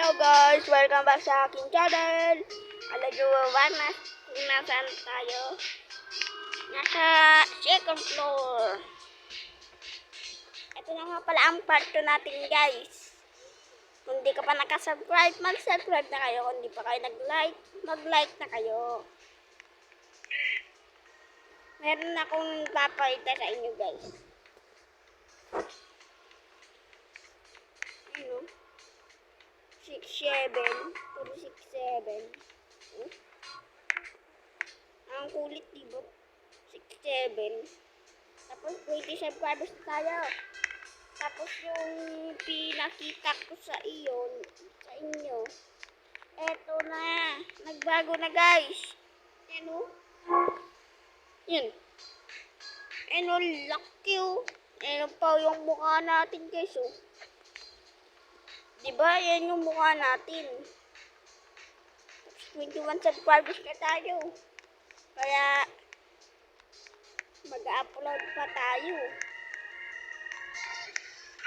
Hello guys! Welcome back sa aking channel! Alam nyo ba kung nasaan tayo? Nasa second floor. Ito na nga pala ang part 2 natin guys. Kung di ka pa nakasubscribe, mag-subscribe na kayo. Kung di pa kayo nag-like, mag-like na kayo. Meron akong papakita sa inyo guys. Ano? 6'7", puro 6'7". Ang kulit diba? 6'7". Tapos 20 subscribers tayo. Tapos yung pinakita ko sa inyo, eto na, nagbago na guys. Yan o. Yan. Ano, laki o. Ano pa yung mukha natin guys o. Diba? Yan yung mukha natin. 21 subscribers na tayo. Kaya, mag-upload pa tayo.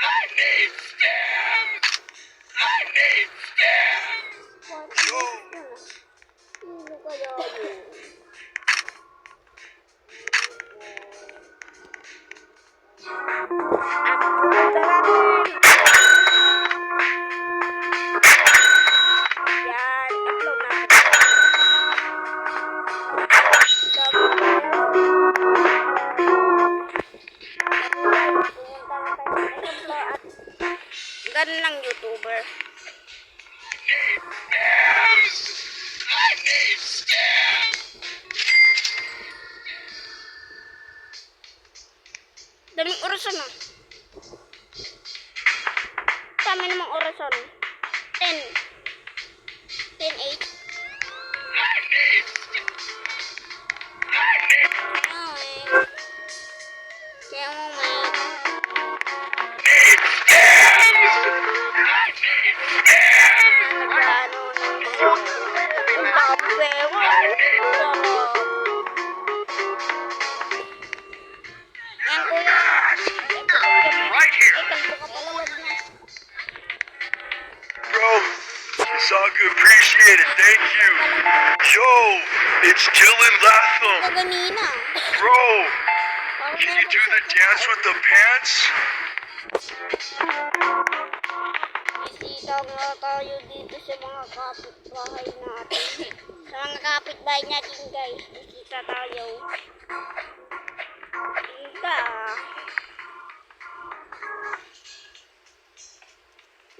I need stamps! I need stamps! Sino kaya yun? Ganun lang YouTuber. I need stamps! Daming orasan ah. Dami namang orasan. 10. 10, 8. I need stamps! I need Kaya mo may right here! Bro, it's all good. Appreciate it. Thank you. Yo, it's Dylan Latham. Ganina. Bro, can you do the dance with the pants? Bisita nga tayo dito sa mga kapitbahay natin. Sa mga kapitbahay natin guys. Bisita tayo. Bisita.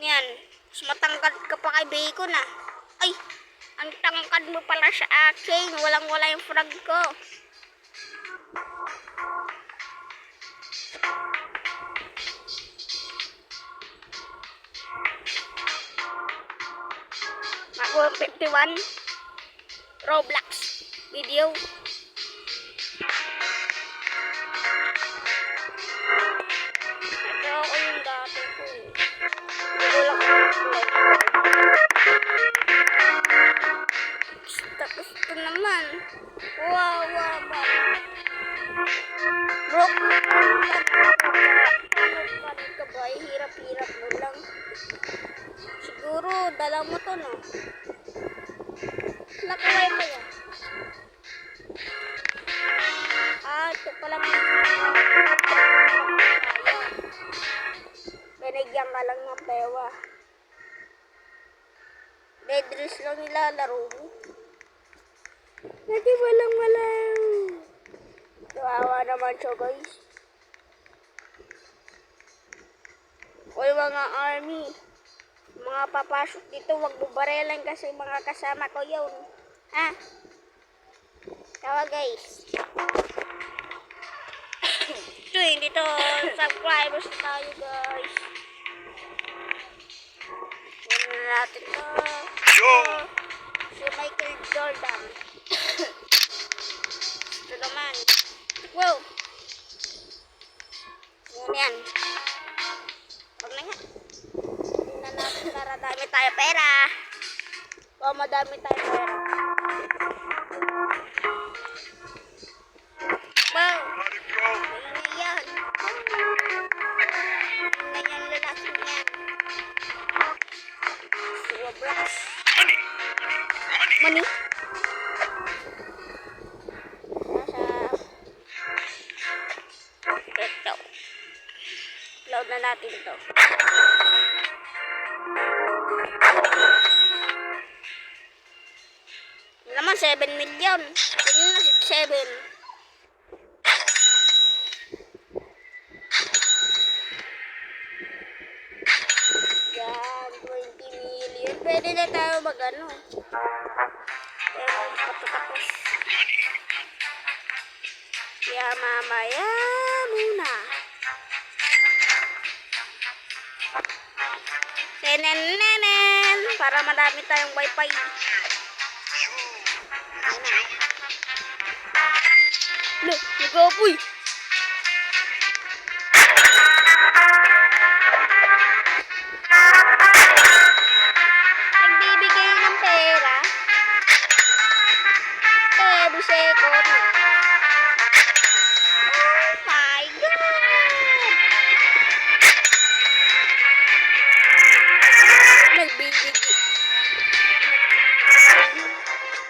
Yan. Mas matangkad ka pa kay Bacon ah. Ay! Ang tangkad mo pala sa akin. Walang-wala yung frog ko. Ako 51 Roblox video. Ito ako yung dati ko eh. Hindi ko lang tapos ito naman. Wow, ba? Bro, ka ba? Hirap-hirap mo lang. Siguro, dala mo to, no? Nakaway ba yan? Ito pala. Binigyan ka lang ng pewa. Bedrest lang nilalaro mo. Dati walang-wala. Kawawa naman siya, guys. Oy, mga army. Mga papasok dito, wag bubarelan kasi mga kasama ko yun. Ha? Tawa guys. Ito dito, subscribers tayo guys. Yan na natin to. Yo! Si Michael Jordan. Ito naman. Wow! Yan. Huwag na nga. Tingnan natin para dami tayo pera. O madami tayo pera. Wow! How'd it go? Ano yan? Ganyan lalaking yan. Blocks. Money. Money. Nasa... Ito. Load na natin to. Yun naman, 7 million. Tingnan na, 7. Yan, 20 million. Pwede na tayo mag-ano. Pero patutapos. Kaya mamaya muna. Tenenenen! Para madami tayong wifi. Look, nag-apoy. Nagbibigay ng pera. Every second. Oh my God! Nagbibigay.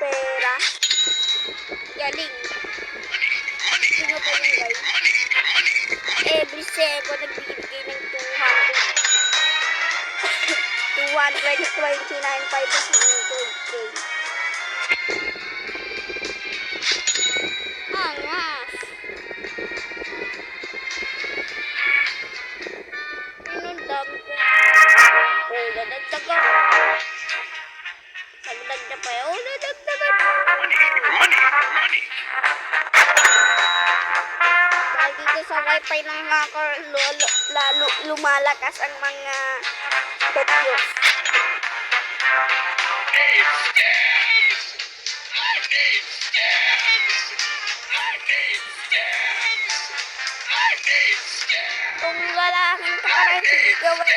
Pera. Galing. Sino pa yung guys? Every second nagbibigay ng 229.5 is $100K. Angas. Ang dami ko. Oh, dadagdagan. Dagdag pa yun. Oh, dadagdagan. Money. Dahil dito sa wifi ng hacker, lalo lumalakas ang mga videos. Kung lalaking ka parang sigaw eh.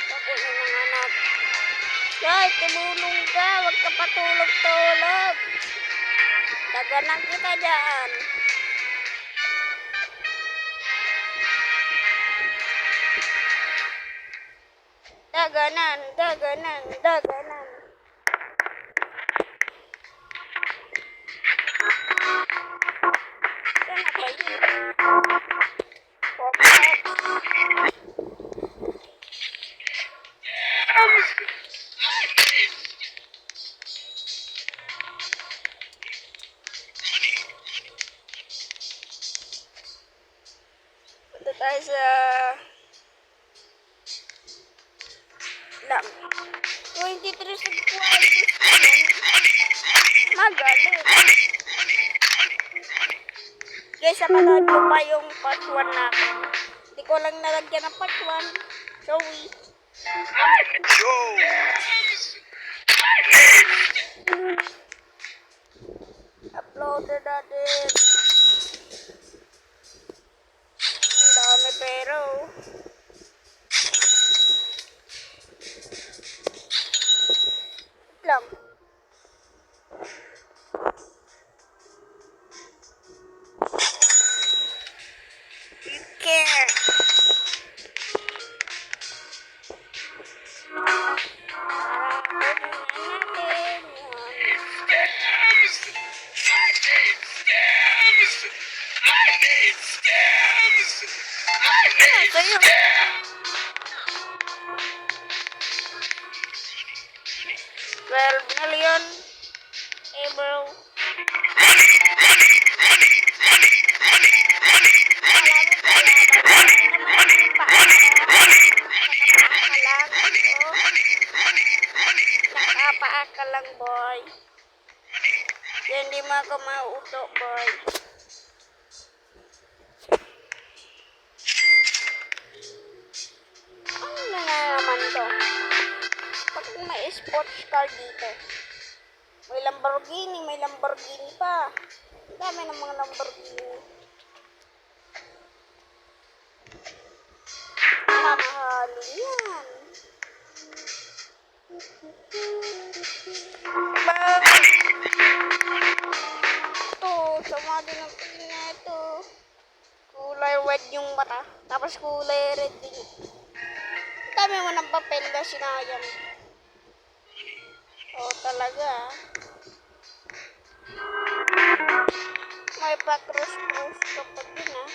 Ako na nanganap. Jai, tumulong ka. Huwag ka patulog-tulog. Daganan kita dyan. Daganan. Saan na ba yun? Punta tayo sa... lang. 23 subscribers. Magaling. Guys, napanood ko pa yung part 1 natin. Hindi ko lang nalagyan ng part 1. Sorry. Yo. Uploaded natin. Ang dami pero. Lang. You care. Sa'yo. 12 million. Eh, bro. Nakapaaka lang, boy. Yan, di mo ako mauto, boy. Ano na naman to? Pag may sports car dito. May Lamborghini pa. Ang dami ng mga Lamborghini. Mamahalin yan. Ito, sama din ang tingin na ito. Kulay red yung mata. Tapos kulay red din. Ang dami mo ng papel na sinayang. Oo, talaga. May pa-cross-cross kapag din ah.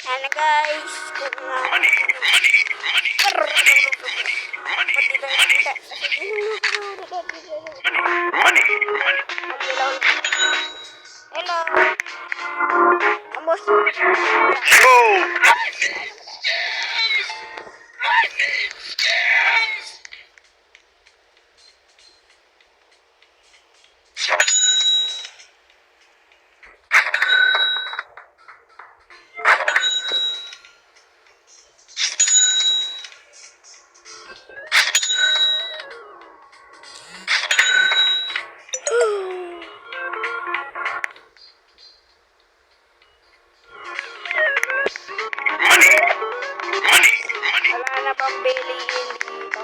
Ano guys, kung nga Money, money, money, money, money, money, money, money. Hello. Amos. Yo! Money, money, money. Wala na pang bilihin dito.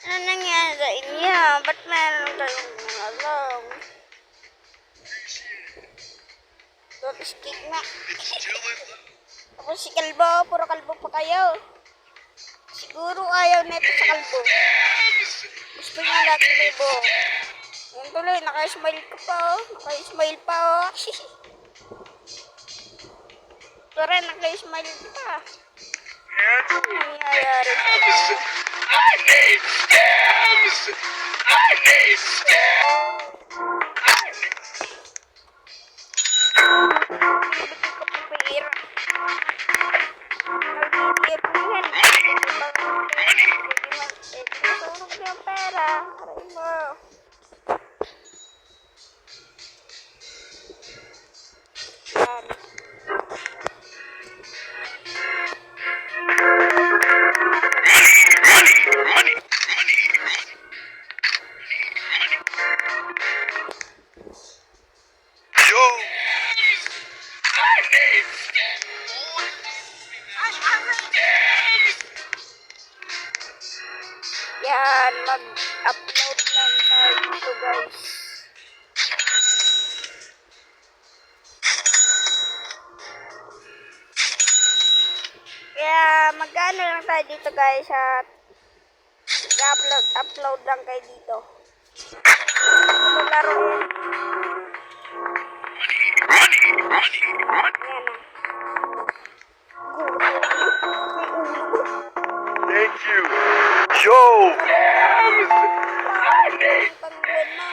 Ano nangyari sa inyo? Ba't meron kayong alam? Don't stick na. Tapos si Kalbo, puro kalbo pa kayo. Siguro ayaw neto sa kalbo. Gusto niya lagi libo. Yan tuloy, naka-smile ka pa oh. Naka-smile pa oh. Tara, naka-smile ka pa. Ano nangyayari sa inyo? I need stems! I need stems! Bibigay ko pa pera. Nagbibigay po yan. Masunog na yung pera. Aray mo. Yan. Money, money, money, money. Yo! I need Yan, mag-upload lang tayo dito guys. Kaya mag-ano lang tayo dito guys at upload lang kayo dito. Ano laro yan? money, money, money. Yan ah. May ulo. Thank you. Yo! I need Pangbuwan na.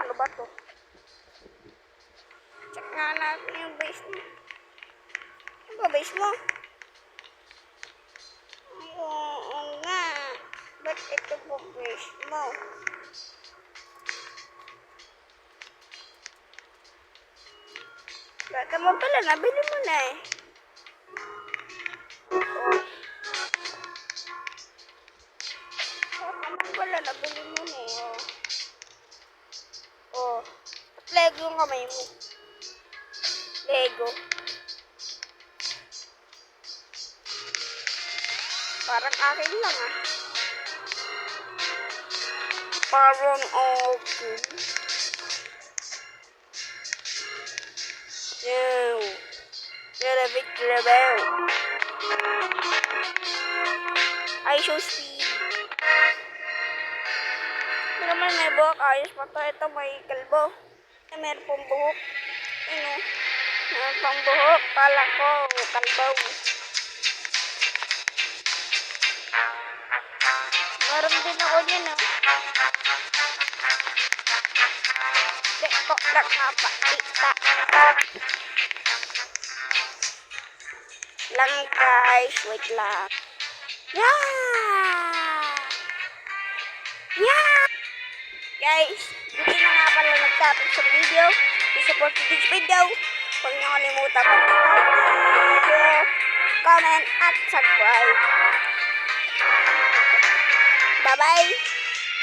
Ano ba to? Check nga natin yung base mo. Ano ba base mo? Ay, oo nga. Ba't ito po base mo? Bata mo pala, nabili mo na eh. Bata mo pala, nabili mo na eh. Oh. At Lego yung kamay mo. Lego. Parang akin lang ah. Parang akin. No. You're a big rebel. I show speed. Ito naman may buhok. Ayos pa to. Ito may kalbo. Meron pong buhok. Ano? Meron pang buhok. Kala ko kalbaw. Meron din ako dyan oh. Di ko nakapakita. Lang guys. Wait lang. Yeah! Yeah! Guys, dito na nga pala nagtatapos sa video. I-support this video. Huwag niyo kalimutan mag-like, comment, at subscribe. Bye-bye!